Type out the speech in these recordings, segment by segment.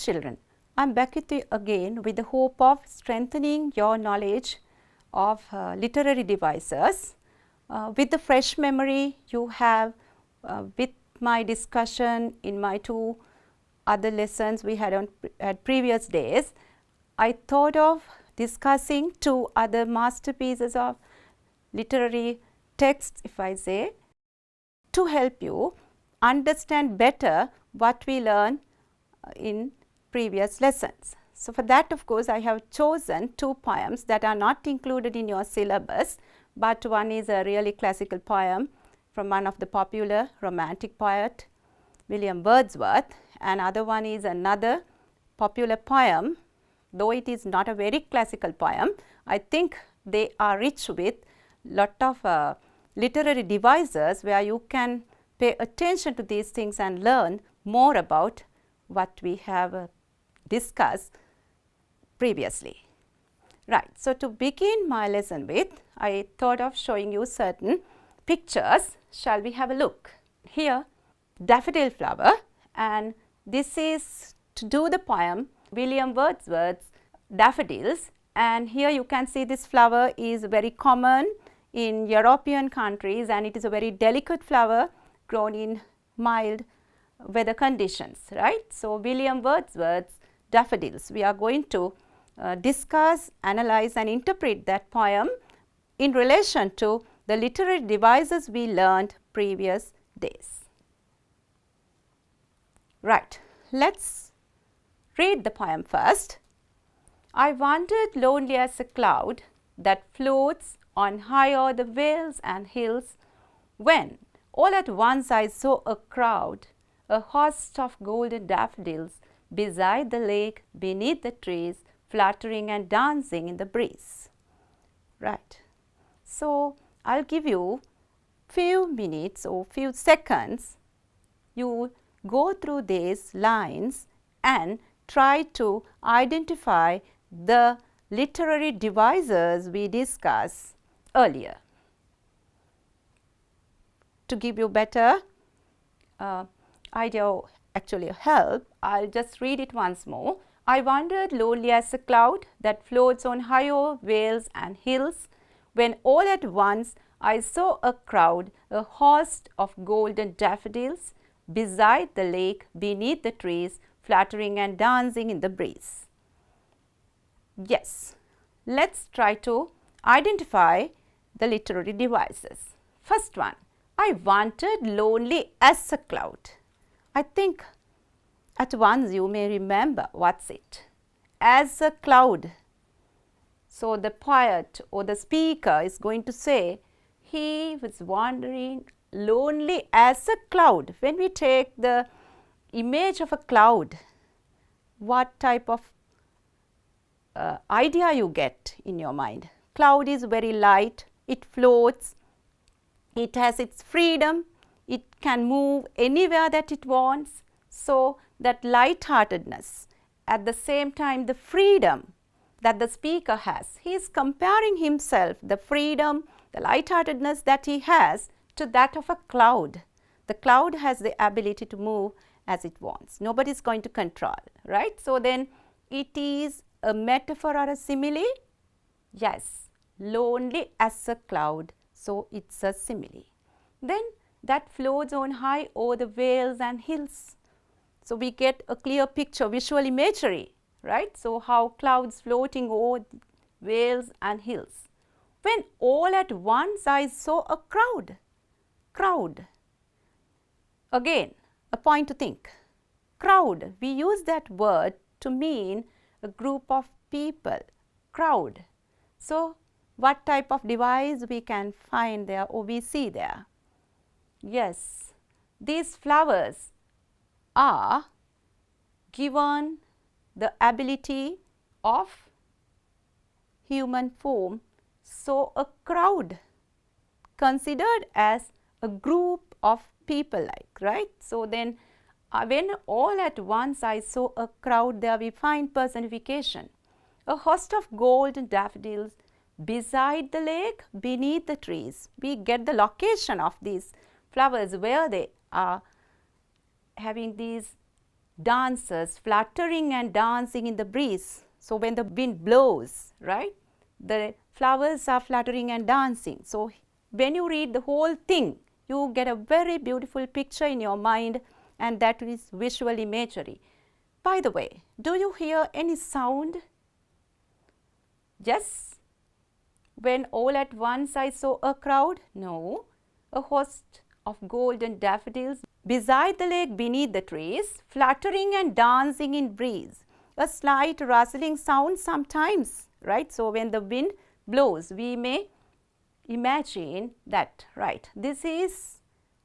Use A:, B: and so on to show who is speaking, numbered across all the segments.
A: children, I am back with you again with the hope of strengthening your knowledge of literary devices. With the fresh memory you have with my discussion in my two other lessons we had on previous days, I thought of discussing two other masterpieces of literary texts, if I say, to help you understand better what we learned in previous lessons. So, for that of course, I have chosen two poems that are not included in your syllabus, but one is a really classical poem from one of the popular romantic poet William Wordsworth, and other one is another popular poem, though it is not a very classical poem. I think they are rich with lot of literary devices where you can pay attention to these things and learn more about what we have discussed previously. Right. So, to begin my lesson with, I thought of showing you certain pictures. Shall we have a look? Here, daffodil flower, and this is to do the poem William Wordsworth's Daffodils, and here you can see this flower is very common in European countries, and it is a very delicate flower grown in mild weather conditions, right. So, William Wordsworth's Daffodils, we are going to discuss, analyze and interpret that poem in relation to the literary devices we learned previous days. Right. Let us read the poem first. I wandered lonely as a cloud that floats on high o'er the vales and hills, when all at once I saw a crowd, a host of golden daffodils, beside the lake, beneath the trees, fluttering and dancing in the breeze. Right. So, I will give you few minutes or few seconds. You go through these lines and try to identify the literary devices we discussed earlier. To give you better idea, actually help, I will just read it once more. I wandered lonely as a cloud that floats on high o'er vales and hills, when all at once I saw a crowd, a host of golden daffodils, beside the lake, beneath the trees, fluttering and dancing in the breeze. Yes, let us try to identify the literary devices. First one, I wandered lonely as a cloud. I think at once you may remember what's it. As a cloud. So, the poet or the speaker is going to say he was wandering lonely as a cloud. When we take the image of a cloud, what type of idea you get in your mind? Cloud is very light, it floats, it has its freedom, it can move anywhere that it wants. So, that light-heartedness, at the same time the freedom that the speaker has, he is comparing himself, the freedom, the light-heartedness that he has, to that of a cloud. The cloud has the ability to move as it wants, nobody is going to control, right. So, then it is a metaphor or a simile? Yes, lonely as a cloud, so it is a simile. Then that floats on high o'er the vales and hills. So, we get a clear picture, visual imagery, right. So, how clouds floating over vales and hills. When all at once I saw a crowd. Again, a point to think. Crowd, we use that word to mean a group of people, crowd. So, what type of device we can find there or we see there? Yes, these flowers are given the ability of human form. So, a crowd considered as a group of people like, right. So, then when all at once I saw a crowd, there we find personification. A host of golden daffodils beside the lake, beneath the trees. We get the location of these flowers where they are having these dancers fluttering and dancing in the breeze. So when the wind blows, right, the flowers are fluttering and dancing. So when you read the whole thing, you get a very beautiful picture in your mind, and that is visual imagery. By the way, do you hear any sound? Yes? When all at once I saw a crowd? No. A host of golden daffodils beside the lake beneath the trees, fluttering and dancing in breeze. A slight rustling sound sometimes, right? So when the wind blows, we may imagine that, right? This is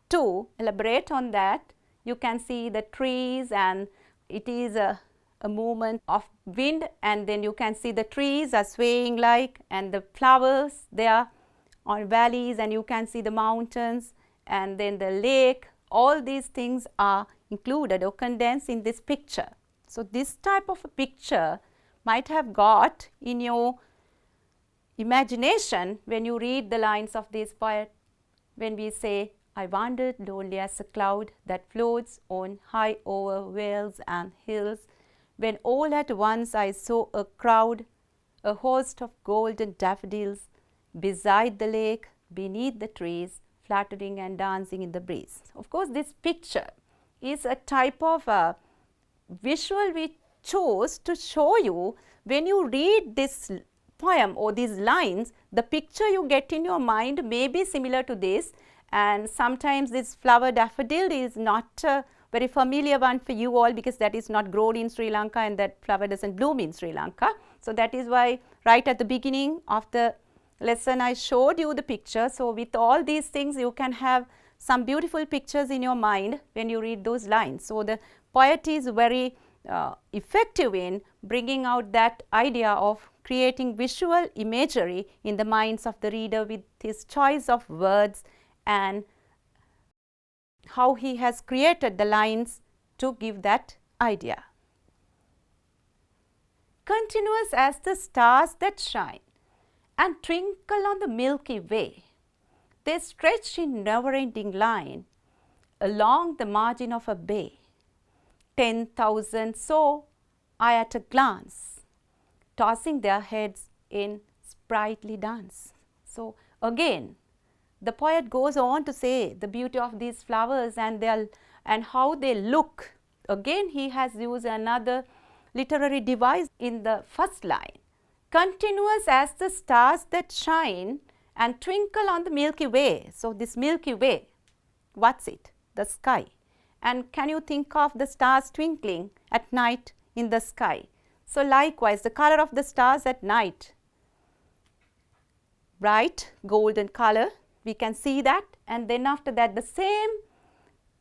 A: to elaborate on that. You can see the trees, and it is a movement of wind, and then you can see the trees are swaying like, and the flowers, they are on valleys, and you can see the mountains, and then the lake. All these things are included or condensed in this picture. So this type of a picture might have got in your imagination when you read the lines of this poet, when we say, I wandered lonely as a cloud that floats on high over vales and hills, when all at once I saw a crowd, a host of golden daffodils, beside the lake, beneath the trees, fluttering and dancing in the breeze. Of course, this picture is a type of a visual we chose to show you. When you read this poem or these lines, the picture you get in your mind may be similar to this, and sometimes this flower daffodil is not a very familiar one for you all, because that is not grown in Sri Lanka and that flower doesn't bloom in Sri Lanka. So that is why right at the beginning of the lesson I showed you the picture. So with all these things, you can have some beautiful pictures in your mind when you read those lines. So the poet is very effective in bringing out that idea of creating visual imagery in the minds of the reader with his choice of words and how he has created the lines to give that idea. Continuous as the stars that shine and twinkle on the Milky Way, they stretch in never-ending line along the margin of a bay. 10,000 saw I at a glance, tossing their heads in sprightly dance. So again, the poet goes on to say the beauty of these flowers and how they look. Again, he has used another literary device in the first line. Continuous as the stars that shine and twinkle on the Milky Way. So this Milky Way, what's it? The sky. And can you think of the stars twinkling at night in the sky? So likewise, the color of the stars at night, bright golden color, we can see that, and then after that the same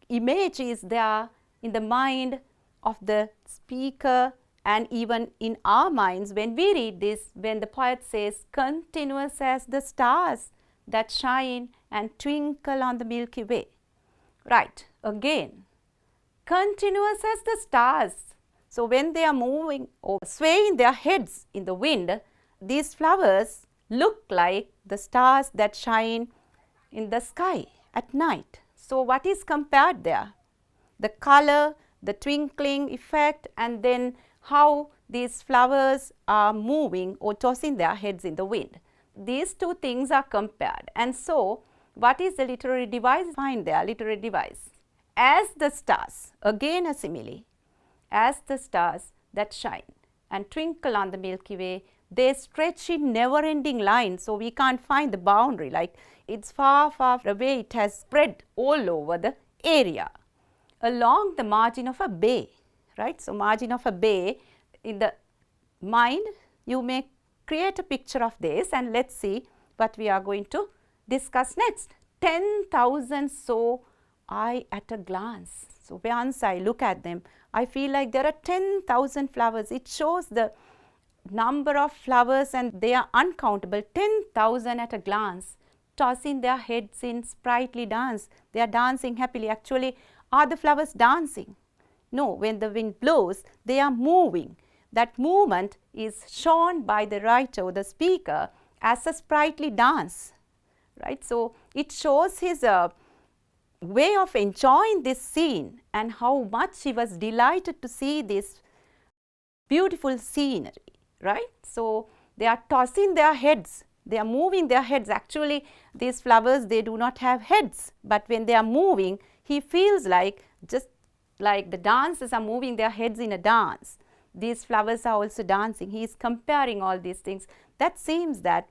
A: image is there in the mind of the speaker and even in our minds when we read this, when the poet says continuous as the stars that shine and twinkle on the Milky Way. Right, again, continuous as the stars. So when they are moving or swaying their heads in the wind, these flowers look like the stars that shine in the sky at night. So what is compared there? The color, the twinkling effect, and then how these flowers are moving or tossing their heads in the wind. These two things are compared. And so what is the literary device? Find their literary device. As the stars, again a simile, as the stars that shine and twinkle on the Milky Way, they stretch in never-ending lines. So we can't find the boundary, like it's far, far away, it has spread all over the area along the margin of a bay, right? So margin of a bay, in the mind you may create a picture of this, and let's see what we are going to discuss next. 10,000 saw I at a glance. So once I look at them, I feel like there are 10,000 flowers. It shows the number of flowers and they are uncountable. 10,000 at a glance, tossing their heads in sprightly dance. They are dancing happily. Actually, are the flowers dancing? No, when the wind blows, they are moving. That movement is shown by the writer or the speaker as a sprightly dance, right? So it shows his way of enjoying this scene and how much he was delighted to see this beautiful scenery, right? So, they are tossing their heads, they are moving their heads. Actually, these flowers, they do not have heads, but when they are moving, he feels like just like the dancers are moving their heads in a dance. These flowers are also dancing. He is comparing all these things. That seems that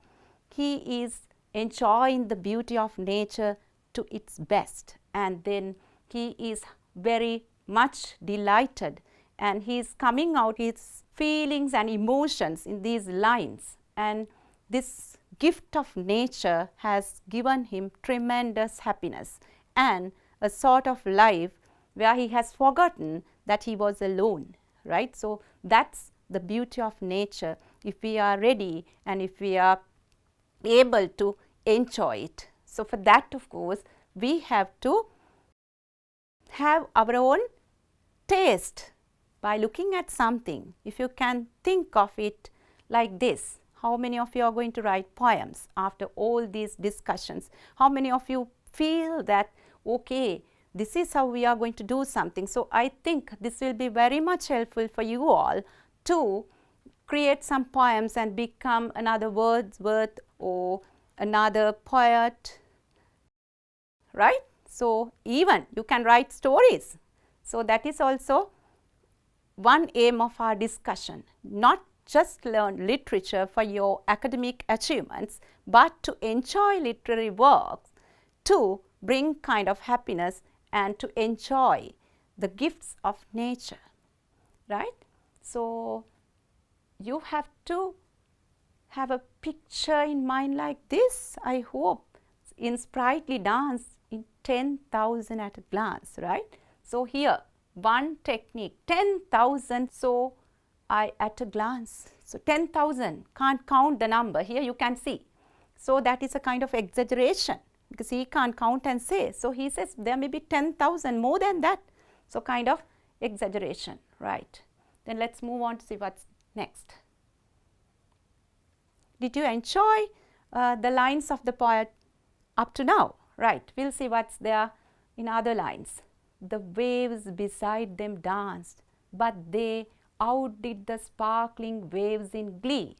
A: he is enjoying the beauty of nature to its best, and then he is very much delighted, and he is coming out his feelings and emotions in these lines, and this gift of nature has given him tremendous happiness and a sort of life where he has forgotten that he was alone, right? So, that's the beauty of nature if we are ready and if we are able to enjoy it. So, for that, of course, we have to have our own taste by looking at something. If you can think of it like this, how many of you are going to write poems after all these discussions? How many of you feel that, okay, this is how we are going to do something? So, I think this will be very much helpful for you all to create some poems and become another Wordsworth or another poet, right? So, even you can write stories. So, that is also one aim of our discussion, not just learn literature for your academic achievements, but to enjoy literary works, to bring kind of happiness and to enjoy the gifts of nature, right? So, you have to have a picture in mind like this, I hope, in sprightly dance in 10,000 at a glance, right? So, here one technique, 10,000, so I at a glance. So, 10,000, can't count the number, here you can see. So, that is a kind of exaggeration because he can't count and say. So, he says there may be 10,000 more than that. So, kind of exaggeration, right. Then let us move on to see what is next. Did you enjoy the lines of the poet up to now? Right, we will see what is there in other lines. The waves beside them danced, but they outdid the sparkling waves in glee.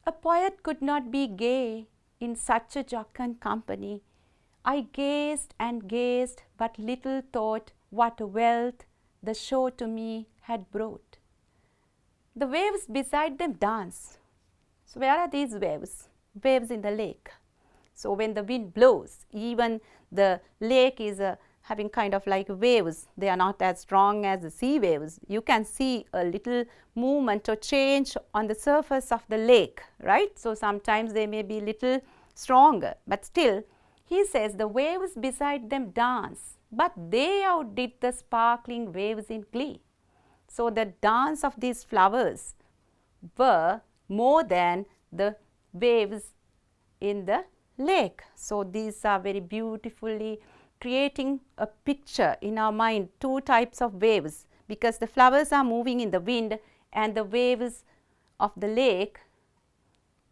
A: A poet could not be gay in such a jocund company. I gazed and gazed, but little thought what wealth the show to me had brought. The waves beside them dance. So, where are these waves? Waves in the lake. So, when the wind blows, even the lake is having kind of like waves, they are not as strong as the sea waves. You can see a little movement or change on the surface of the lake, right. So, sometimes they may be little stronger, but still he says the waves beside them dance, but they outdid the sparkling waves in glee. So, the dance of these flowers were more than the waves in the lake. So, these are very beautifully creating a picture in our mind, two types of waves, because the flowers are moving in the wind and the waves of the lake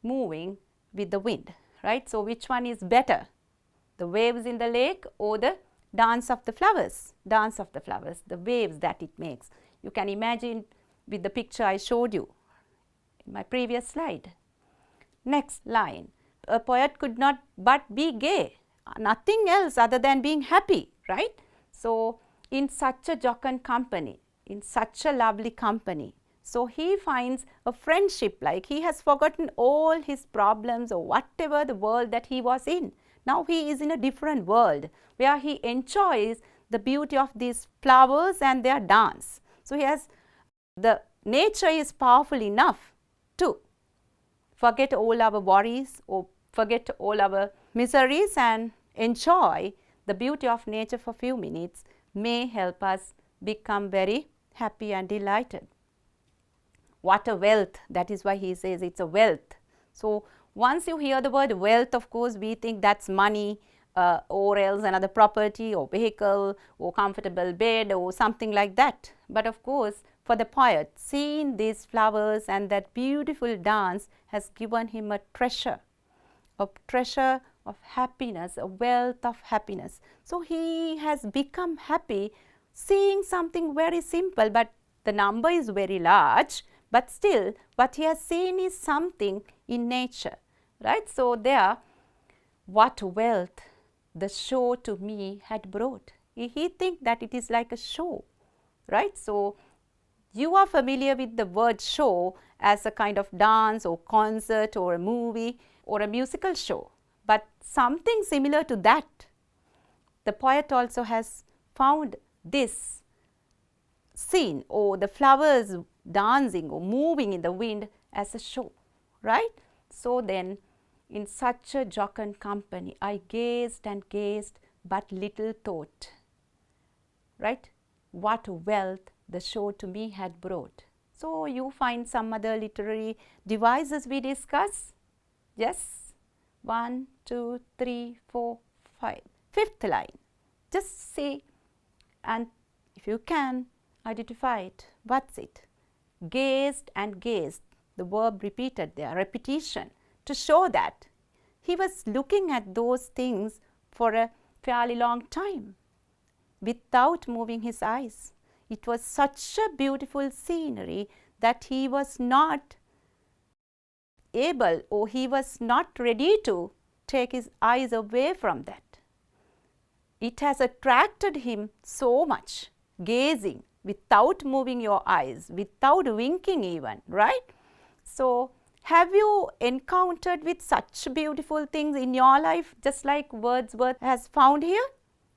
A: moving with the wind, right. So, which one is better, the waves in the lake or the dance of the flowers? Dance of the flowers, the waves that it makes. You can imagine with the picture I showed you in my previous slide. Next line, a poet could not but be gay, nothing else other than being happy, right. So, in such a jocund company, in such a lovely company, so he finds a friendship, like he has forgotten all his problems or whatever the world that he was in. Now, he is in a different world where he enjoys the beauty of these flowers and their dance. So, he has the nature is powerful enough to forget all our worries or forget all our miseries and enjoy the beauty of nature for few minutes may help us become very happy and delighted. What a wealth, that is why he says it is a wealth. So, once you hear the word wealth, of course, we think that is money or else another property or vehicle or comfortable bed or something like that. But of course, for the poet, seeing these flowers and that beautiful dance has given him a treasure of happiness, a wealth of happiness. So he has become happy seeing something very simple, but the number is very large, but still what he has seen is something in nature, right? So there, what wealth the show to me had brought. He think that it is like a show, right? So you are familiar with the word show as a kind of dance or concert or a movie or a musical show, but something similar to that. The poet also has found this scene or the flowers dancing or moving in the wind as a show, right? So then, in such a jocund company, I gazed and gazed, but little thought, right? What wealth the show to me had brought. So you find some other literary devices we discuss? Yes? 1, 2, 3, 4, 5. Fifth line. Just say, and if you can, identify it. What's it? Gazed and gazed. The verb repeated there, repetition, to show that he was looking at those things for a fairly long time without moving his eyes. It was such a beautiful scenery that he was not able, or he was not ready to take his eyes away from that. It has attracted him so much, gazing without moving your eyes, without winking even, right? So have you encountered with such beautiful things in your life, just like Wordsworth has found here?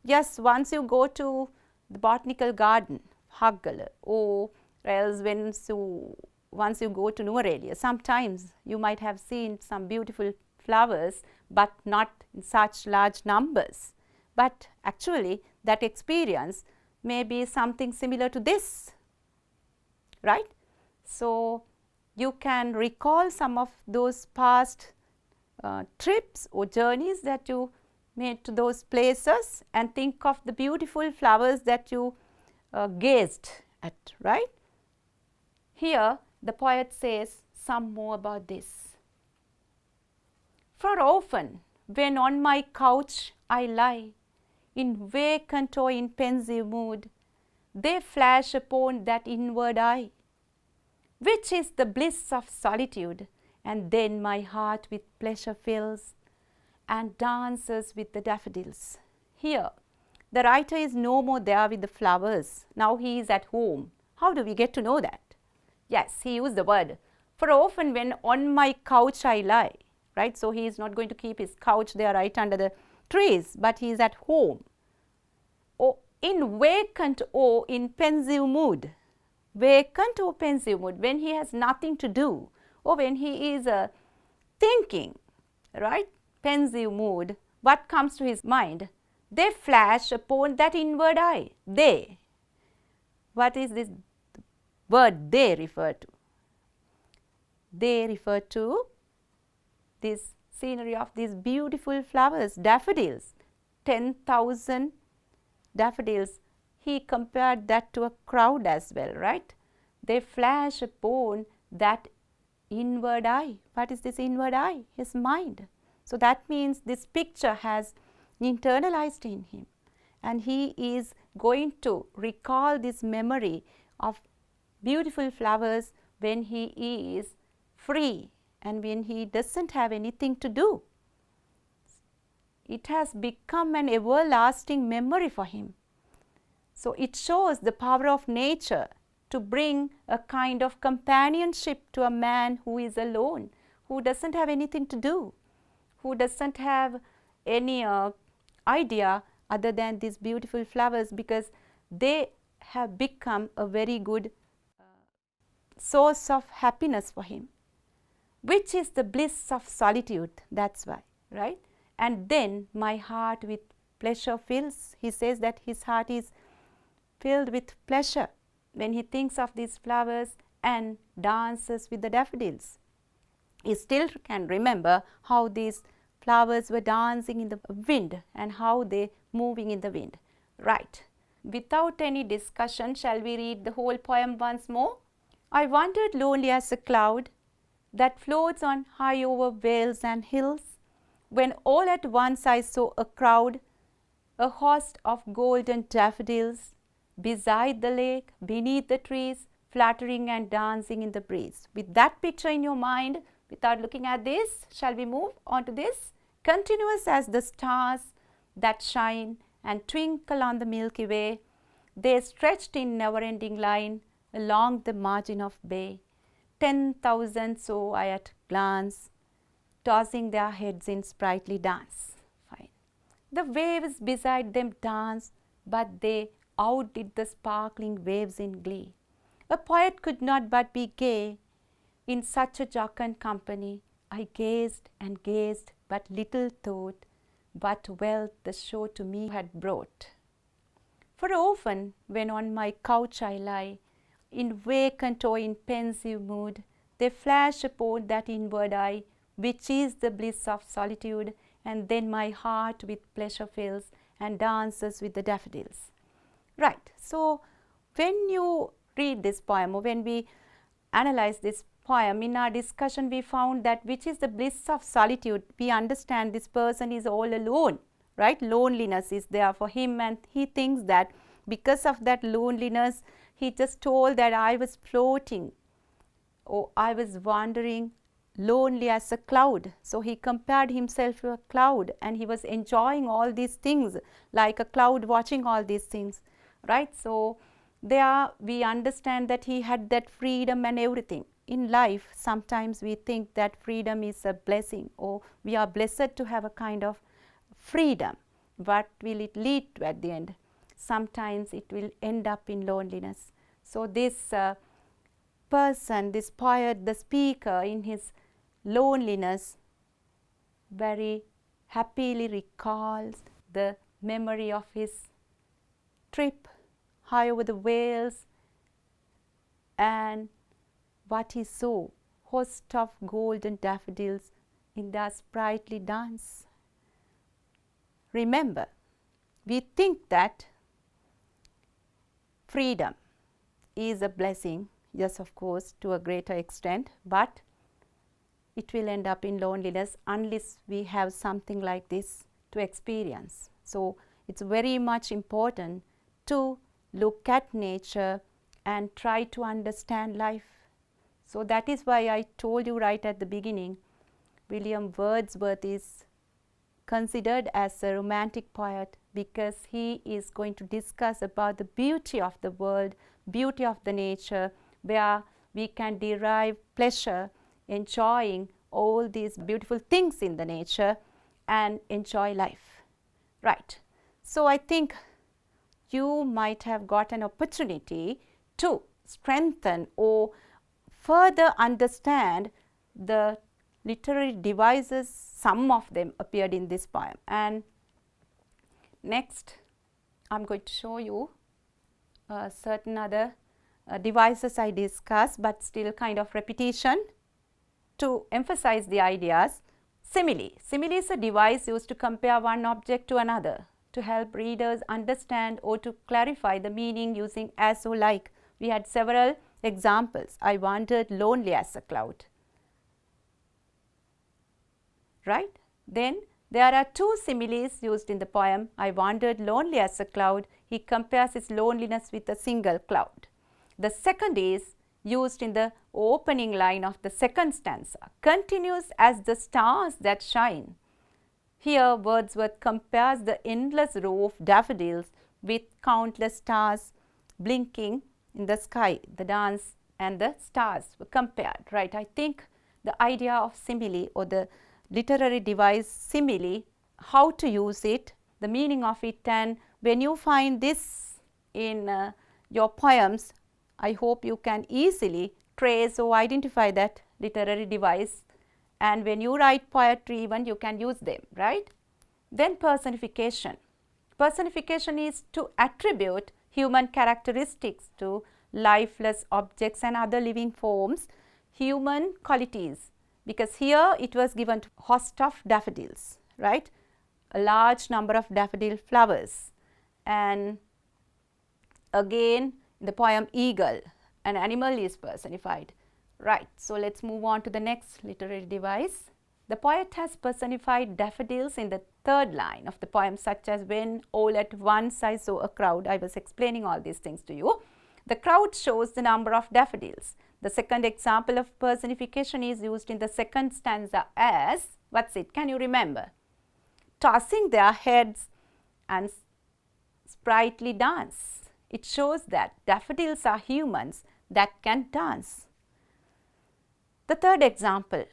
A: Yes, once you go to the botanical garden, Haggala, or else once you go to Nuwara, sometimes you might have seen some beautiful flowers, but not in such large numbers. But actually that experience may be something similar to this, right? So you can recall some of those past trips or journeys that you made to those places and think of the beautiful flowers that you gazed at, right? Here the poet says some more about this. For often when on my couch I lie, in vacant or in pensive mood, they flash upon that inward eye, which is the bliss of solitude, and then my heart with pleasure fills and dances with the daffodils. Here the writer is no more there with the flowers, now he is at home. How do we get to know that? Yes, he used the word, for often when on my couch I lie, right? So he is not going to keep his couch there right under the trees, but he is at home. Or in vacant or in pensive mood. Vacant or pensive mood, when he has nothing to do, or when he is thinking, right? Pensive mood, what comes to his mind? They flash upon that inward eye. They. What is this word they refer to? They refer to this scenery of these beautiful flowers, daffodils, 10,000 daffodils. He compared that to a crowd as well, right? They flash upon that inward eye. What is this inward eye? His mind. So that means this picture has internalized in him, and he is going to recall this memory of beautiful flowers when he is free and when he doesn't have anything to do. It has become an everlasting memory for him. So it shows the power of nature to bring a kind of companionship to a man who is alone, who doesn't have anything to do, who doesn't have any idea other than these beautiful flowers, because they have become a very good source of happiness for him, which is the bliss of solitude. That's why, right? And then my heart with pleasure fills. He says that his heart is filled with pleasure when he thinks of these flowers and dances with the daffodils. He still can remember how these flowers were dancing in the wind and how they moving in the wind. Right. Without any discussion, shall we read the whole poem once more? I wandered lonely as a cloud that floats on high over vales and hills, when all at once I saw a crowd, a host of golden daffodils, beside the lake, beneath the trees, fluttering and dancing in the breeze. With that picture in your mind, without looking at this, shall we move on to this? Continuous as the stars that shine and twinkle on the Milky Way, they stretched in never-ending line along the margin of bay. 10,000 saw I at glance, tossing their heads in sprightly dance. Fine. The waves beside them danced, but they outdid the sparkling waves in glee. A poet could not but be gay in such a jocund company. I gazed and gazed, but little thought what wealth the show to me had brought. For often, when on my couch I lie, in vacant or in pensive mood, they flash upon that inward eye, which is the bliss of solitude, and then my heart with pleasure fills and dances with the daffodils. Right. So, when you read this poem, or when we analyze this poem, in our discussion we found that which is the bliss of solitude, we understand this person is all alone, right? Loneliness is there for him, and he thinks that because of that loneliness, he just told that I was floating, or I was wandering lonely as a cloud. So he compared himself to a cloud, and he was enjoying all these things like a cloud watching all these things, right? So there we understand that he had that freedom and everything. In life, sometimes we think that freedom is a blessing, or we are blessed to have a kind of freedom. What will it lead to at the end? Sometimes it will end up in loneliness. So this person, this poet, the speaker, in his loneliness, very happily recalls the memory of his trip high over the vales, and what he saw, host of golden daffodils in their sprightly dance. Remember, we think that freedom is a blessing, yes, of course, to a greater extent, but it will end up in loneliness unless we have something like this to experience. So it's very much important to look at nature and try to understand life. So that is why I told you right at the beginning, William Wordsworth is considered as a romantic poet, because he is going to discuss about the beauty of the world, beauty of the nature, where we can derive pleasure enjoying all these beautiful things in the nature and enjoy life. Right. So I think you might have got an opportunity to strengthen or further understand the literary devices. Some of them appeared in this poem, and next I am going to show you certain other devices I discussed, but still kind of repetition to emphasize the ideas. Simile. Simile is a device used to compare one object to another, to help readers understand or to clarify the meaning using as or like. We had several examples. I wandered lonely as a cloud. Right? Then there are two similes used in the poem. I wandered lonely as a cloud. He compares his loneliness with a single cloud. The second is used in the opening line of the second stanza. Continuous as the stars that shine. Here Wordsworth compares the endless row of daffodils with countless stars blinking in the sky. The dance and the stars were compared, right? I think the idea of simile, or the literary device simile, how to use it, the meaning of it, and when you find this in your poems, I hope you can easily trace or identify that literary device, and when you write poetry even you can use them, right? Then personification. Personification is to attribute human characteristics to lifeless objects and other living forms, human qualities, because here it was given to host of daffodils, right? A large number of daffodil flowers, and again in the poem eagle, an animal is personified, right? So let's move on to the next literary device. The poet has personified daffodils in the third line of the poem, such as when all at once I saw a crowd. I was explaining all these things to you. The crowd shows the number of daffodils. The second example of personification is used in the second stanza as, what's it? Can you remember? Tossing their heads and sprightly dance. It shows that daffodils are humans that can dance. The third example,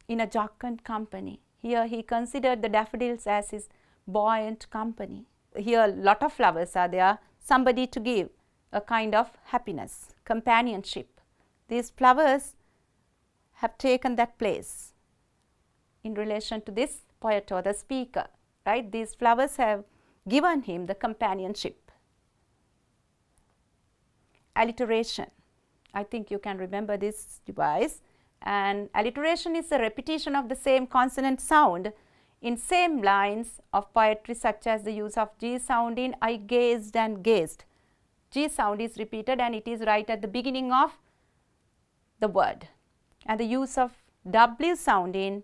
A: in a jocund company. Here he considered the daffodils as his buoyant company. Here a lot of flowers are there, somebody to give a kind of happiness, companionship. These flowers have taken that place in relation to this poet or the speaker, right? These flowers have given him the companionship. Alliteration. I think you can remember this device. And alliteration is a repetition of the same consonant sound in same lines of poetry, such as the use of G sound in I gazed and gazed. G sound is repeated and it is right at the beginning of the word. And the use of W sound in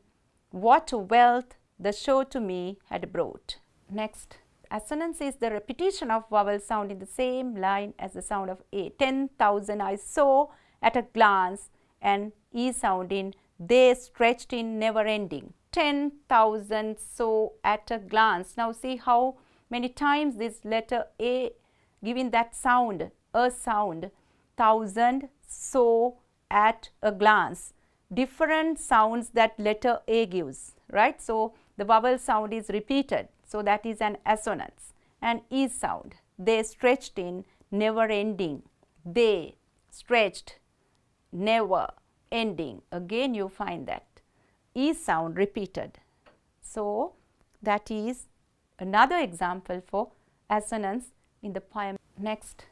A: what wealth the show to me had brought. Next, assonance is the repetition of vowel sound in the same line as the sound of A. 10,000 I saw at a glance, and E sound in they stretched in never ending. 10,000 saw at a glance. Now see how many times this letter A giving that sound, a sound, 1,000 saw at a glance. Different sounds that letter A gives, right? So the vowel sound is repeated, so that is an assonance. And E sound, they stretched in never ending. They stretched, never ending. Again you find that E sound repeated. So that is another example for assonance in the poem. Next,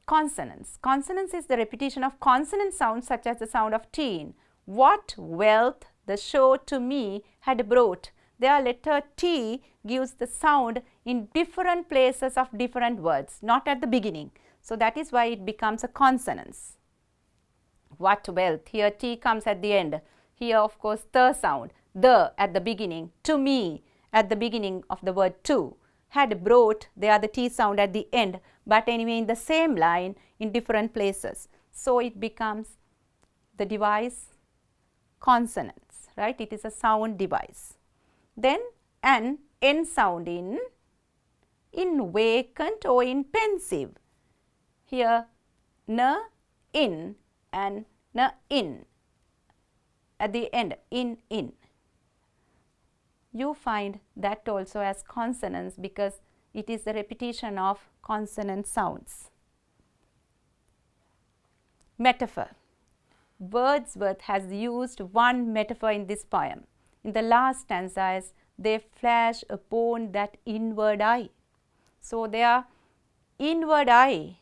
A: consonance. Consonance is the repetition of consonant sounds such as the sound of T in what wealth the show to me had brought. Their letter T gives the sound in different places of different words, not at the beginning. So that is why it becomes a consonance. What wealth, here T comes at the end. Here of course the sound, the at the beginning, to me at the beginning of the word to, had brought, there the T sound at the end, but anyway in the same line in different places. So it becomes the device consonants, right? It is a sound device. Then an N sound in vacant or in pensive. Here n, in and n, in at the end, in. You find that also as consonants because it is the repetition of consonant sounds. Metaphor. Wordsworth has used one metaphor in this poem. In the last stanzas, they flash upon that inward eye. So their inward eye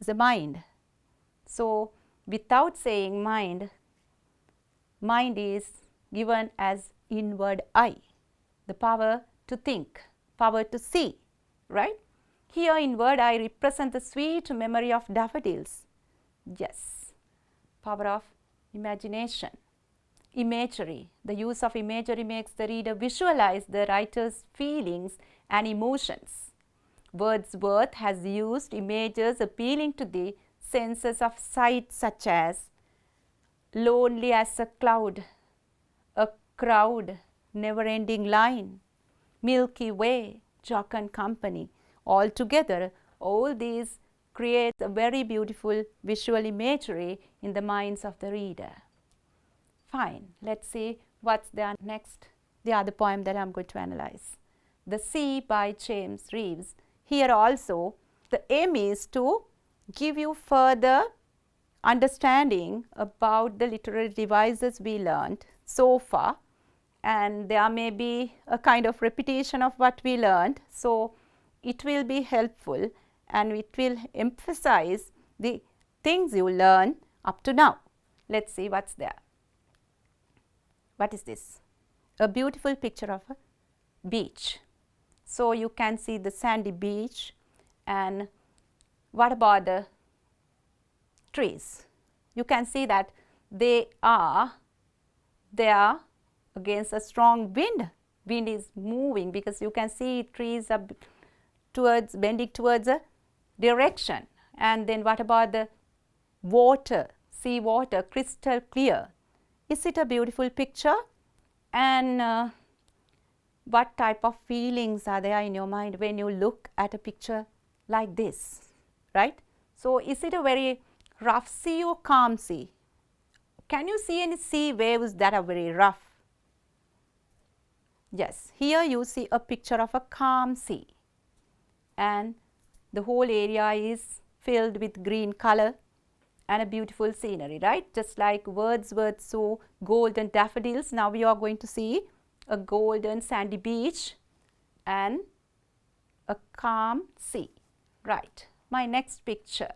A: is the mind. So without saying mind, mind is given as inward eye, the power to think, power to see, right? Here inward eye represents the sweet memory of daffodils. Yes, power of imagination. Imagery. The use of imagery makes the reader visualize the writer's feelings and emotions. Wordsworth has used images appealing to the senses of sight, such as lonely as a cloud, a crowd, never-ending line, Milky Way, jocund company. Altogether, all these create a very beautiful visual imagery in the minds of the reader. Fine, let's see what's there next. The other poem that I'm going to analyze. The Sea by James Reeves. Here also, the aim is to give you further understanding about the literary devices we learned so far, and there may be a kind of repetition of what we learned. So it will be helpful and it will emphasize the things you learn up to now. Let's see what's there. What is this? A beautiful picture of a beach. So you can see the sandy beach, and what about the trees? You can see that they are there against a strong wind. Wind is moving because you can see trees are bending towards a direction. And then what about the water, sea water, crystal clear? Is it a beautiful picture? And what type of feelings are there in your mind when you look at a picture like this, right? So is it a very rough sea or calm sea? Can you see any sea waves that are very rough? Yes, here you see a picture of a calm sea, and the whole area is filled with green color and a beautiful scenery, right? Just like Wordsworth saw golden daffodils, now we are going to see a golden sandy beach and a calm sea, right? My next picture.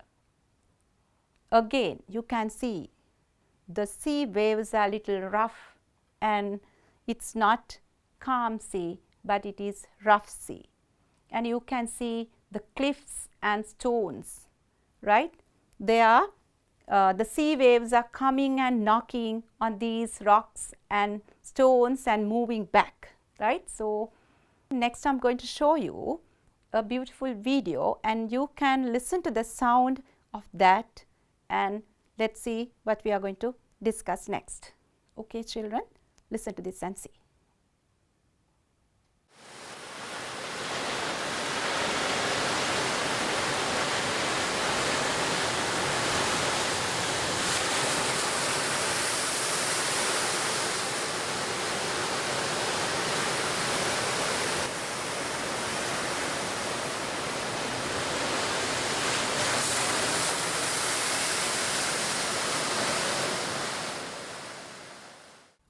A: Again, you can see the sea waves are a little rough, and it's not calm sea, but it is rough sea. And you can see the cliffs and stones, right? They are the sea waves are coming and knocking on these rocks and stones and moving back, right? So next I'm going to show you a beautiful video, and you can listen to the sound of that, and let's see what we are going to discuss next. Okay, children, listen to this and see.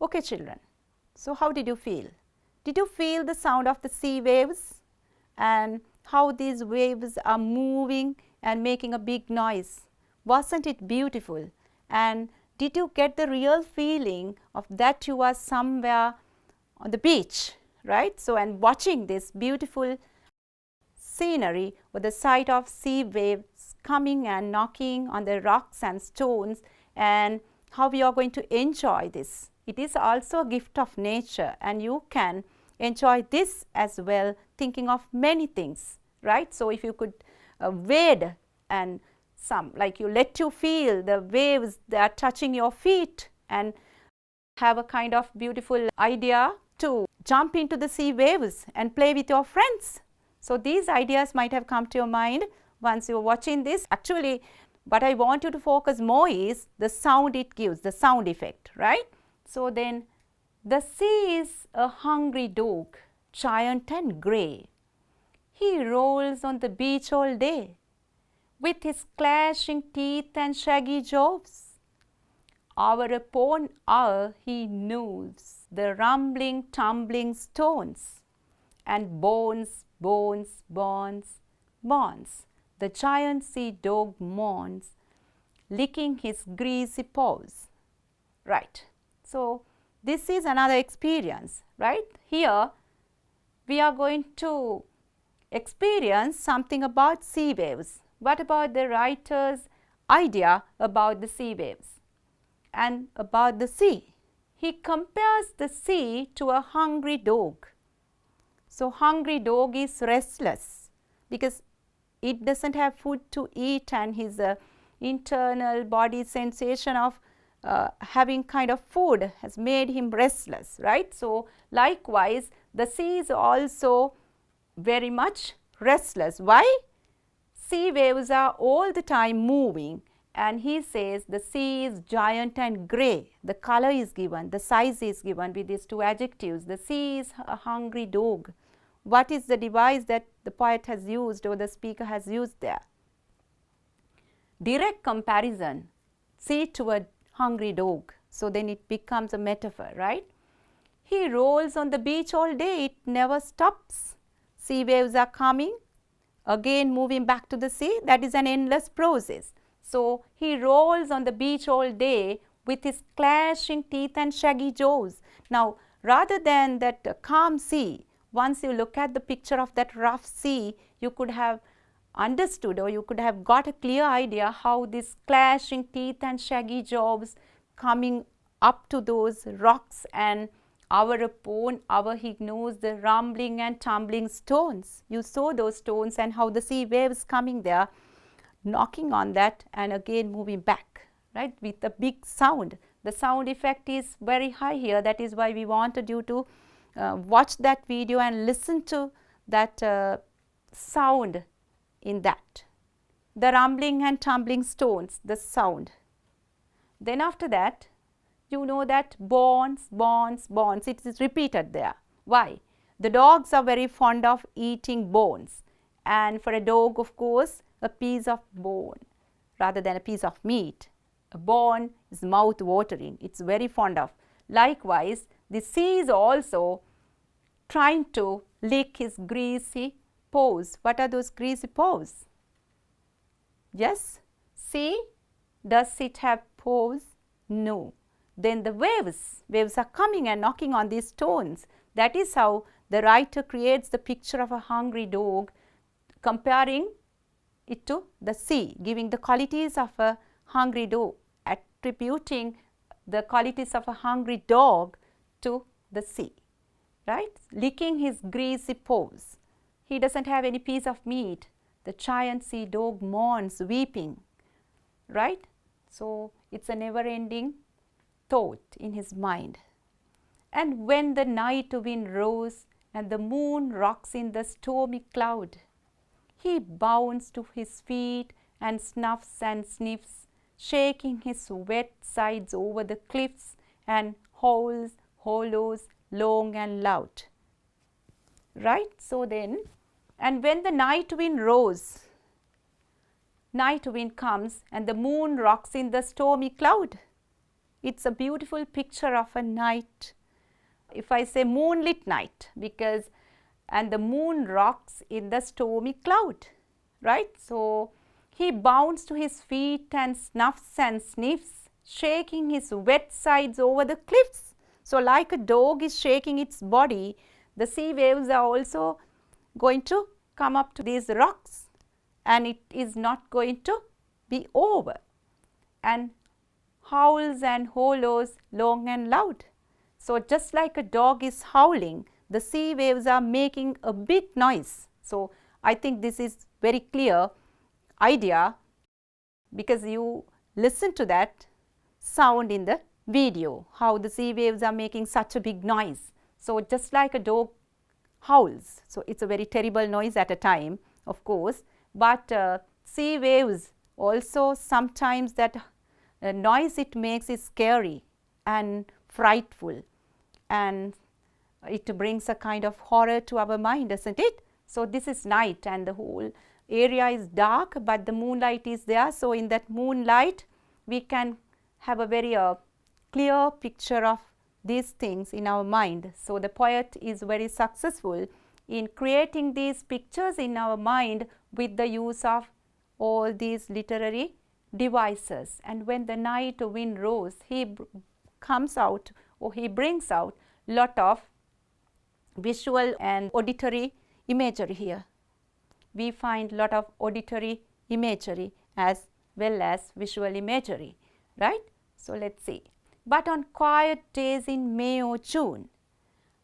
A: Okay, children, so how did you feel? Did you feel the sound of the sea waves and how these waves are moving and making a big noise? Wasn't it beautiful? And did you get the real feeling of that you are somewhere on the beach, right? So, and watching this beautiful scenery with the sight of sea waves coming and knocking on the rocks and stones, and how we are going to enjoy this. It is also a gift of nature, and you can enjoy this as well, thinking of many things, right? So if you could wade, and some like you let you feel the waves that are touching your feet, and have a kind of beautiful idea to jump into the sea waves and play with your friends. So these ideas might have come to your mind once you are watching this. Actually, what I want you to focus more is the sound it gives, the sound effect, right? So then, the sea is a hungry dog, giant and grey. He rolls on the beach all day, with his clashing teeth and shaggy jaws. Hour upon hour he gnaws the rumbling, tumbling stones, and bones, bones, bones, bones. The giant sea dog mourns, licking his greasy paws. Right. So this is another experience, right? Here we are going to experience something about sea waves. What about the writer's idea about the sea waves and about the sea? He compares the sea to a hungry dog. So hungry dog is restless because it doesn't have food to eat, and his internal body sensation of having kind of food has made him restless, right? So likewise, the sea is also very much restless. Why? Sea waves are all the time moving, and he says the sea is giant and grey. The color is given, the size is given with these two adjectives. The sea is a hungry dog. What is the device that the poet has used or the speaker has used there? Direct comparison, sea to a hungry dog. So then it becomes a metaphor, right? He rolls on the beach all day, it never stops. Sea waves are coming, again moving back to the sea. That is an endless process. So he rolls on the beach all day with his clashing teeth and shaggy jaws. Now, rather than that calm sea, once you look at the picture of that rough sea, you could have understood, or you could have got a clear idea how this clashing teeth and shaggy jaws coming up to those rocks and Hour upon hour he ignores the rumbling and tumbling stones. You saw those stones and how the sea waves coming there, knocking on that and again moving back, right, with a big sound. The sound effect is very high here. That is why we wanted you to watch that video and listen to that sound in that. The rumbling and tumbling stones, the sound. Then after that, you know that bones, bones, bones, it is repeated there. Why? The dogs are very fond of eating bones, and for a dog, of course, a piece of bone rather than a piece of meat. A bone is mouth watering, it's very fond of. Likewise, the sea is also trying to lick his greasy paws. What are those greasy paws? Yes, see, does it have paws? No. Then the waves are coming and knocking on these stones. That is how the writer creates the picture of a hungry dog, comparing it to the sea, giving the qualities of a hungry dog, attributing the qualities of a hungry dog to the sea, right? Licking his greasy paws. He doesn't have any piece of meat. The giant sea dog mourns, weeping, right? So it's a never-ending thought in his mind. And when the night wind rose and the moon rocks in the stormy cloud, he bounds to his feet and snuffs and sniffs, shaking his wet sides over the cliffs, and howls, hollows, long and loud. Right? So then, and when the night wind rose, night wind comes and the moon rocks in the stormy cloud. It's a beautiful picture of a night. If I say moonlit night, because and the moon rocks in the stormy cloud, right? So he bounds to his feet and snuffs and sniffs, shaking his wet sides over the cliffs. So like a dog is shaking its body, the sea waves are also going to come up to these rocks, and it is not going to be over, and howls and hollows long and loud. So just like a dog is howling, the sea waves are making a big noise. So I think this is very clear idea, because you listen to that sound in the video, how the sea waves are making such a big noise. So just like a dog howls, so it's a very terrible noise at a time, of course, but sea waves also sometimes that noise it makes is scary and frightful, and it brings a kind of horror to our mind, doesn't it? So this is night and the whole area is dark, but the moonlight is there. So in that moonlight we can have a very clear picture of these things in our mind. So the poet is very successful in creating these pictures in our mind with the use of all these literary devices. And when the night wind rose, he comes out, or he brings out lot of visual and auditory imagery here. We find lot of auditory imagery as well as visual imagery, right? So let's see. But on quiet days in May or June,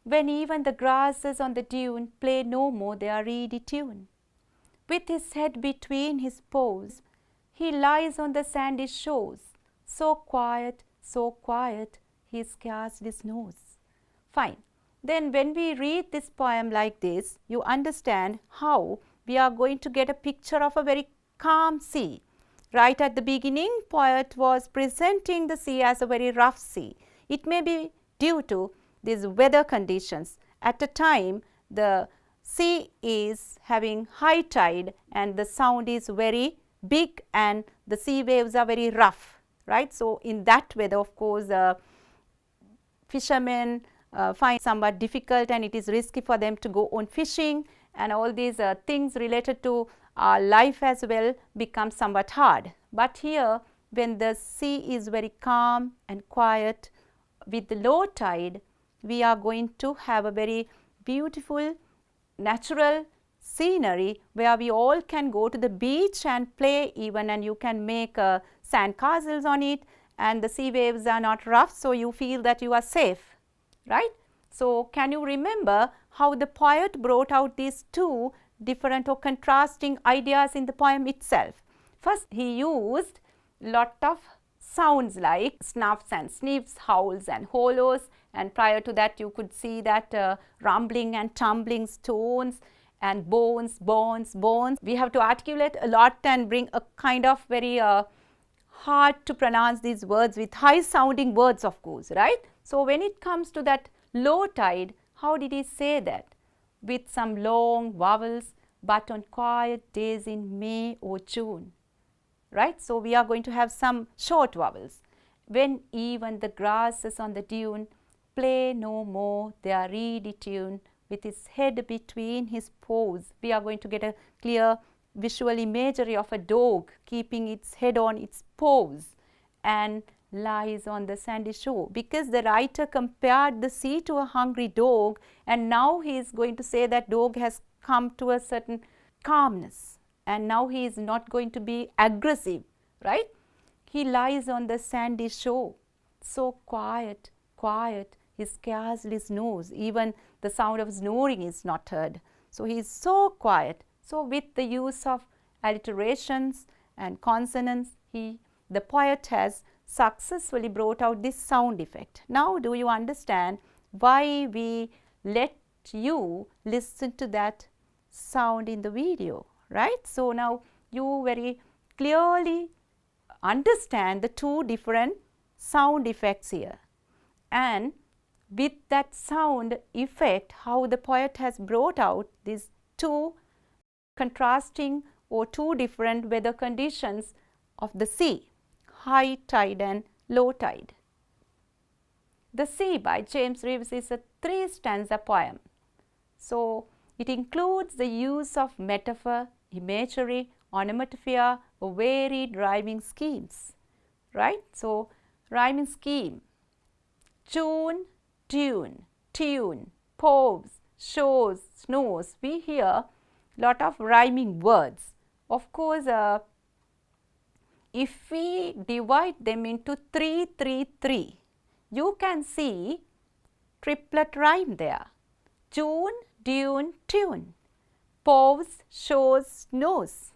A: when even the grasses on the dune play no more their reedy tune, with his head between his paws, he lies on the sandy shores, so quiet, he scarcely snores. Fine. Then when we read this poem like this, you understand how we are going to get a picture of a very calm sea. Right at the beginning, poet was presenting the sea as a very rough sea. It may be due to these weather conditions. At the time, the sea is having high tide and the sound is very big and the sea waves are very rough, right? So in that weather, of course, fishermen find somewhat difficult, and it is risky for them to go on fishing, and all these things related to our life as well become somewhat hard. But here, when the sea is very calm and quiet with the low tide, we are going to have a very beautiful natural scenery where we all can go to the beach and play even, and you can make sand castles on it, and the sea waves are not rough, so you feel that you are safe, right? So, can you remember how the poet brought out these two different or contrasting ideas in the poem itself? First, he used lot of sounds like snuffs and sniffs, howls and hollows, and prior to that you could see that rumbling and tumbling stones and bones, bones, bones. We have to articulate a lot and bring a kind of very hard to pronounce these words with high sounding words, of course, right? So, when it comes to that low tide, how did he say that? With some long vowels, but on quiet days in May or June, right? So, we are going to have some short vowels. When even the grasses on the dune play no more their reedy tune, with his head between his paws. We are going to get a clear visual imagery of a dog keeping its head on its paws and lies on the sandy shore, because the writer compared the sea to a hungry dog, and now he is going to say that dog has come to a certain calmness and now he is not going to be aggressive, right? He lies on the sandy shore, so quiet, quiet, he scarcely snores, even the sound of snoring is not heard. So, he is so quiet. So, with the use of alliterations and consonants, the poet has successfully brought out this sound effect. Now, do you understand why we let you listen to that sound in the video, right? So, now you very clearly understand the two different sound effects here, and with that sound effect, how the poet has brought out these two contrasting or two different weather conditions of the sea, high tide and low tide. The Sea by James Reeves is a 3-stanza poem. So, it includes the use of metaphor, imagery, onomatopoeia, or varied rhyming schemes, right? So, rhyming scheme: June, tune, tune, poves, shows, snows. We hear lot of rhyming words. Of course, if we divide them into 3, 3, 3, you can see triplet rhyme there. June, dune, tune, poves, shows, snows.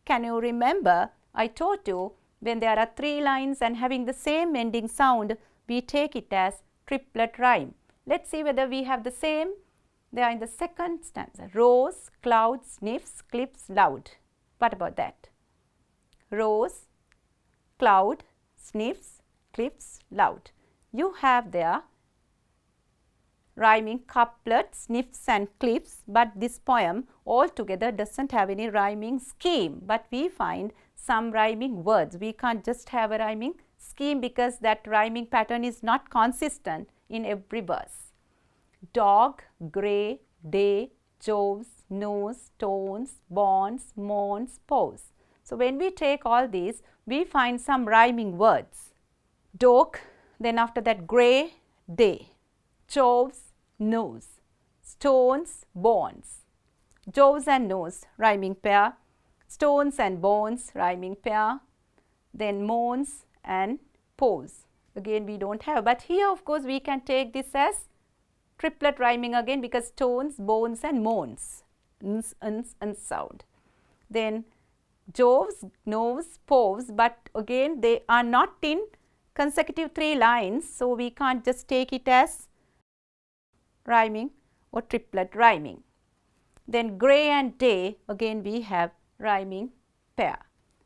A: Can you remember? I told you when there are 3 lines and having the same ending sound, we take it as triplet rhyme. Let's see whether we have the same. They are in the second stanza. Rose, cloud, sniffs, clips, loud. What about that? Rose, cloud, sniffs, clips, loud. You have there rhyming couplet, sniffs and clips, but this poem altogether doesn't have any rhyming scheme, but we find some rhyming words. We can't just have a rhyming scheme because that rhyming pattern is not consistent in every verse. Dog, grey, day, joves, nose, tones, bonds, mourns, pose. So, when we take all these, we find some rhyming words. Dog, then after that grey, day, joves, nose, stones, bonds, joves and nose, rhyming pair, stones and bones, rhyming pair, then mourns and pose. Again we don't have, but here of course we can take this as triplet rhyming again, because stones, bones and mourns, ns, sound. Then joves, nose, pose, but again they are not in consecutive 3 lines, so we can't just take it as rhyming or triplet rhyming. Then grey and day, again we have rhyming pair.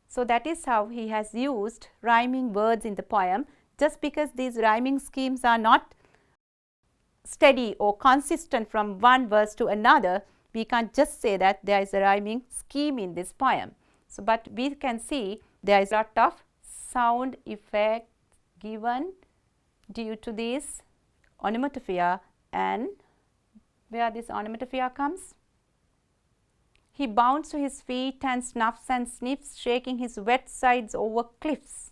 A: So, that is how he has used rhyming words in the poem. Just because these rhyming schemes are not steady or consistent from one verse to another, we can't just say that there is a rhyming scheme in this poem. So, but we can see there is a lot of sound effect given due to this onomatopoeia, and where this onomatopoeia comes. He bounds to his feet and snuffs and sniffs, shaking his wet sides over cliffs,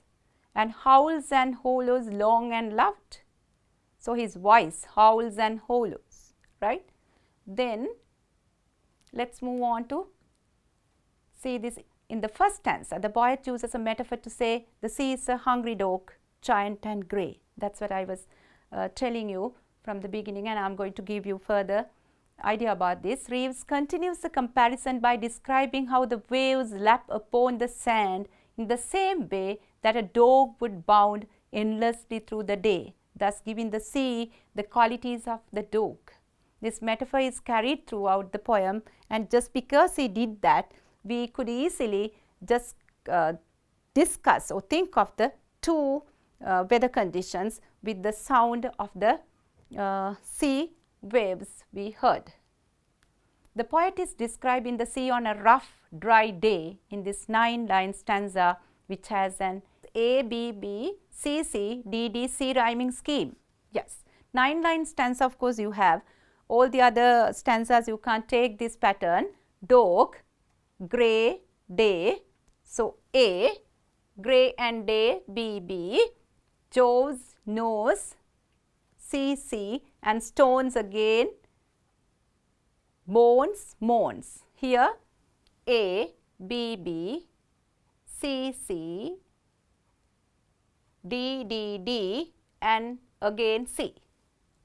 A: and howls and hollows long and loud. So, his voice howls and hollows, right? Then let us move on to see this in the first stanza. The poet uses a metaphor to say the sea is a hungry dog, giant and grey. That is what I was telling you. from the beginning, and I am going to give you further idea about this. Reeves continues the comparison by describing how the waves lap upon the sand in the same way that a dog would bound endlessly through the day, thus giving the sea the qualities of the dog. This metaphor is carried throughout the poem, and just because he did that, we could easily just discuss or think of the two weather conditions with the sound of the sea waves we heard. The poet is describing the sea on a rough, dry day in this 9-line stanza, which has an A, B, B, C, C, D, D, C rhyming scheme. Yes, 9-line stanza, of course, you have. All the other stanzas, you can't take this pattern. Dog, grey, day. So, A, grey and day, B, B, jaws, nose, C, C, and stones again, bones, moans. Here, A, B, B, C, C, D, D, D, and again C.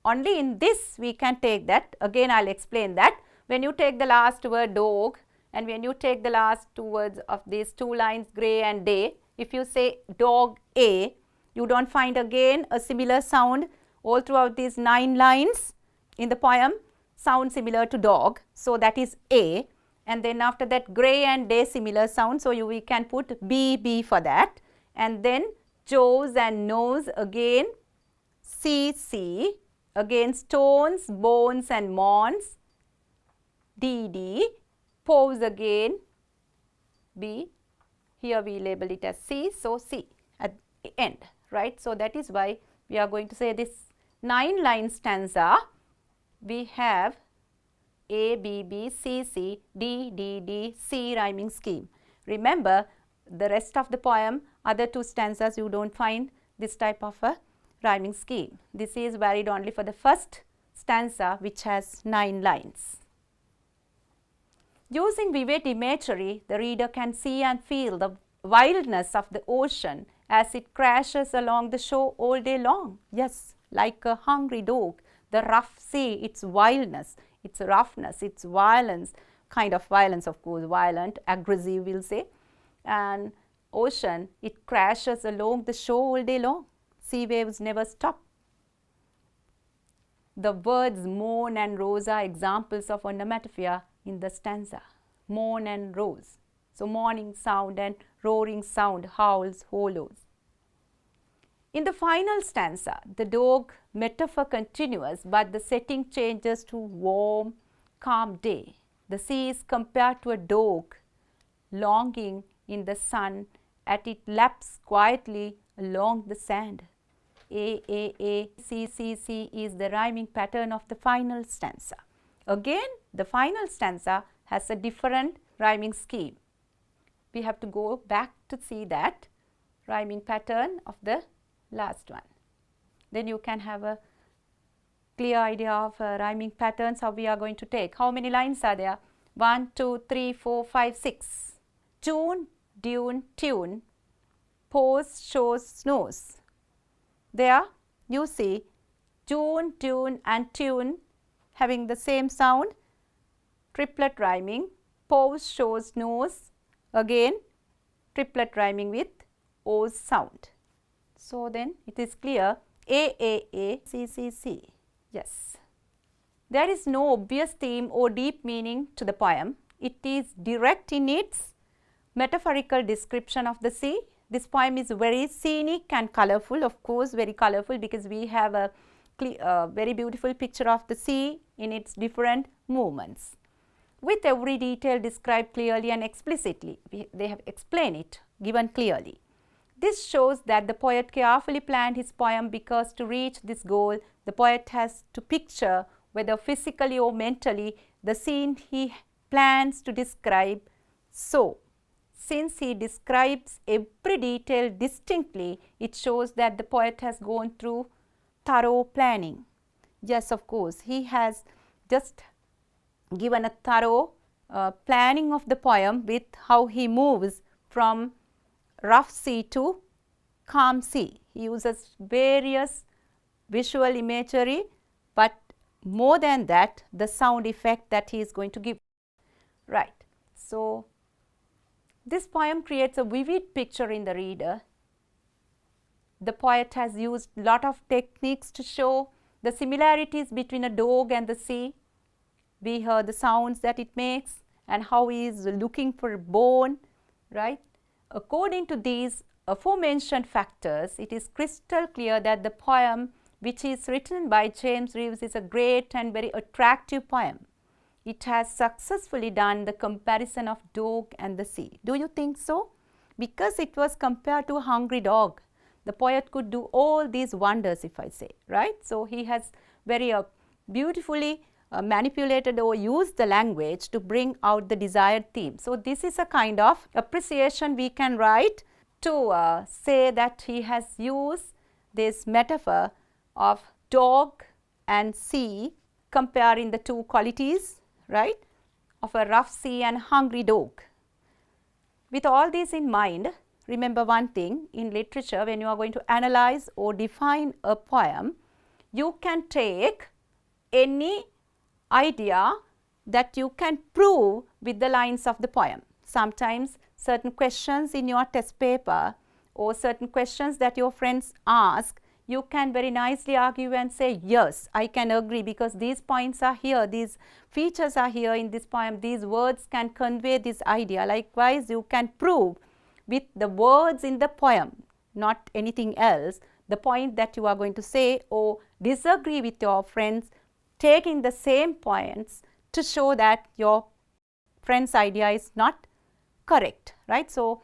A: Only in this we can take that. Again, I will explain that. When you take the last word dog, and when you take the last two words of these two lines, grey and day, if you say dog A, you don't find again a similar sound all throughout these 9 lines in the poem, sound similar to dog. So, that is A, and then after that grey and day similar sound. So, we can put B, B for that, and then jaws and nose again, C, C, again stones, bones and mourns, D, D, paws again, B, here we label it as C, so C at the end, right. So, that is why we are going to say this 9-line stanza, we have A, B, B, C, C, D, D, D, C rhyming scheme. Remember, the rest of the poem, other 2 stanzas, you don't find this type of a rhyming scheme. This is valid only for the first stanza, which has 9 lines. Using vivid imagery, the reader can see and feel the wildness of the ocean as it crashes along the shore all day long. Yes, like a hungry dog, the rough sea, its wildness, its roughness, its violence, kind of violence, of course, violent, aggressive, we'll say, and ocean, it crashes along the shore all day long. Sea waves never stop. The words moan and rose are examples of onomatopoeia in the stanza. Moan and rose. So, mourning sound and roaring sound, howls, hollows. In the final stanza, the dog metaphor continues, but the setting changes to warm, calm day. The sea is compared to a dog longing in the sun as it laps quietly along the sand. A, C, C, C is the rhyming pattern of the final stanza. Again, the final stanza has a different rhyming scheme. We have to go back to see that rhyming pattern of the last one. Then you can have a clear idea of rhyming patterns, how we are going to take. How many lines are there? 1, 2, 3, 4, 5, 6. June, dune, tune, pose, shows, snows. There you see June, tune and tune having the same sound, triplet rhyming, pose, shows, nose, again triplet rhyming with O's sound. So, then it is clear A, C, C, C. Yes. There is no obvious theme or deep meaning to the poem. It is direct in its metaphorical description of the sea. This poem is very scenic and colorful, of course, very colorful, because we have a very beautiful picture of the sea in its different movements. With every detail described clearly and explicitly, they have explained it, given clearly. This shows that the poet carefully planned his poem, because to reach this goal, the poet has to picture, whether physically or mentally, the scene he plans to describe. So, since he describes every detail distinctly, it shows that the poet has gone through thorough planning. Yes, of course, he has just given a thorough planning of the poem with how he moves from rough sea to calm sea. He uses various visual imagery but more than that, the sound effect that he is going to give. Right. So, this poem creates a vivid picture in the reader. The poet has used lot of techniques to show the similarities between a dog and the sea. We heard the sounds that it makes and how he is looking for a bone, right. According to these aforementioned factors, it is crystal clear that the poem which is written by James Reeves is a great and very attractive poem. It has successfully done the comparison of dog and the sea. Do you think so? Because it was compared to a hungry dog, the poet could do all these wonders, if I say, right. So, he has very beautifully manipulated or used the language to bring out the desired theme. So, this is a kind of appreciation we can write to say that he has used this metaphor of dog and sea, comparing the two qualities, right, of a rough sea and hungry dog. With all this in mind, remember one thing, in literature when you are going to analyze or define a poem, you can take any idea that you can prove with the lines of the poem. Sometimes certain questions in your test paper or certain questions that your friends ask, you can very nicely argue and say, yes, I can agree because these points are here, these features are here in this poem, these words can convey this idea. Likewise, you can prove with the words in the poem, not anything else, the point that you are going to say, or disagree with your friends, taking the same points to show that your friend's idea is not correct, right. So,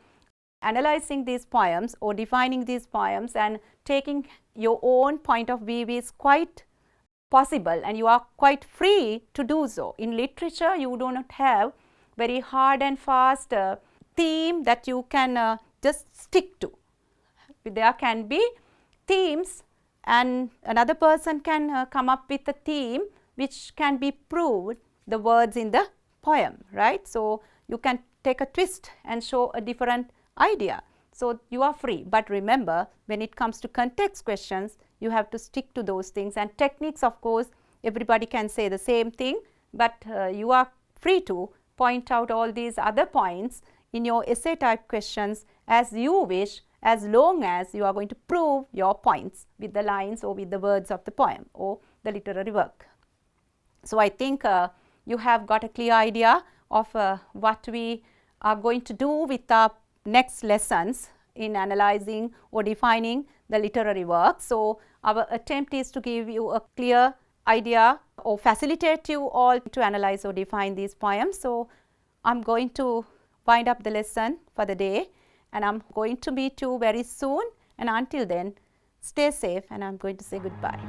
A: analyzing these poems or defining these poems and taking your own point of view is quite possible and you are quite free to do so. In literature, you do not have very hard and fast theme that you can just stick to. There can be themes and another person can come up with a theme which can be proved the words in the poem, right. So, you can take a twist and show a different idea. So, you are free, but remember when it comes to context questions, you have to stick to those things, and techniques, of course, everybody can say the same thing, but you are free to point out all these other points in your essay type questions as you wish, as long as you are going to prove your points with the lines or with the words of the poem or the literary work. So, I think you have got a clear idea of what we are going to do with our next lessons in analyzing or defining the literary work. So, our attempt is to give you a clear idea or facilitate you all to analyze or define these poems. So, I am going to wind up the lesson for the day and I am going to meet you very soon, and until then stay safe and I am going to say goodbye.